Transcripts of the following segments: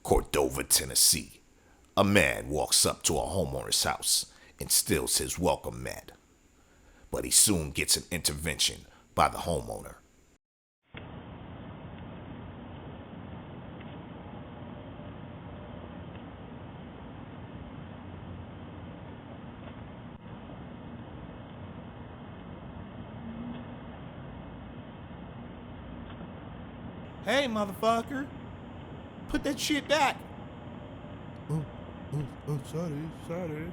Cordova, Tennessee. A man walks up to a homeowner's house and steals his welcome mat. But he soon gets an intervention by the homeowner. Hey, motherfucker. Put that shit back. Oh, sorry.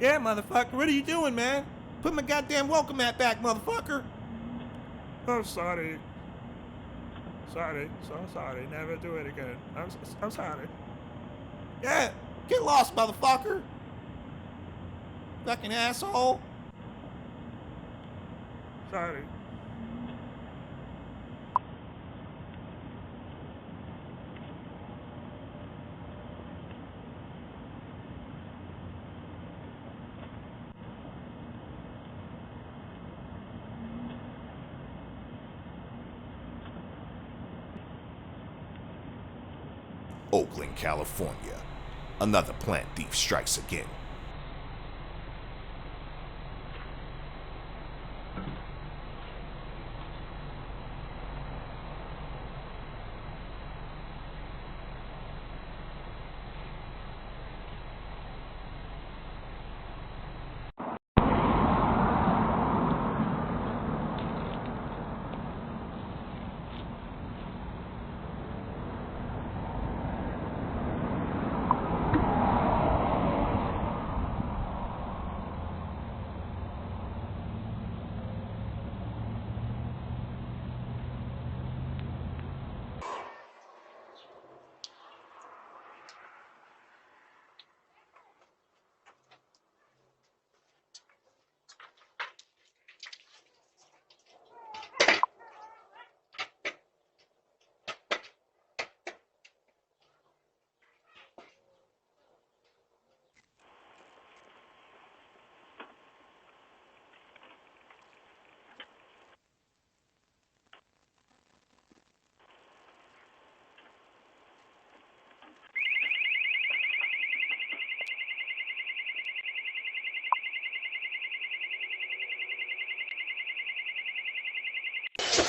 Yeah, motherfucker. What are you doing, man? Put my goddamn welcome mat back, motherfucker. Oh, sorry. Sorry, so sorry. Never do it again. I'm sorry. Yeah, get lost, motherfucker. Fucking asshole. Sorry. Oakland, California. Another plant thief strikes again.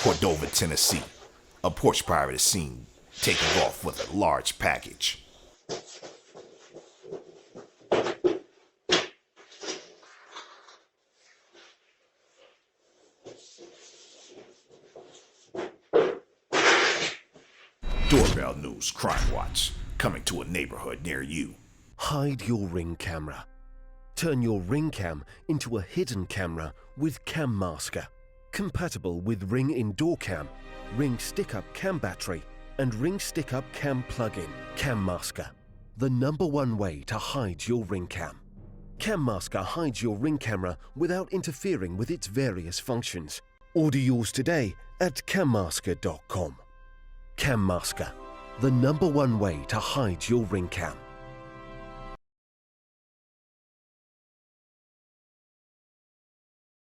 Cordova, Tennessee. A porch pirate is seen taking off with a large package. Doorbell News Crime Watch, coming to a neighborhood near you. Hide your Ring camera. Turn your Ring cam into a hidden camera with Cam Masker. Compatible with Ring Indoor Cam, Ring Stick-Up Cam Battery, and Ring Stick-Up Cam Plug-in. Cam Masker, the #1 way to hide your Ring cam. Cam Masker hides your Ring camera without interfering with its various functions. Order yours today at cammasker.com. Cam Masker, the #1 way to hide your Ring cam.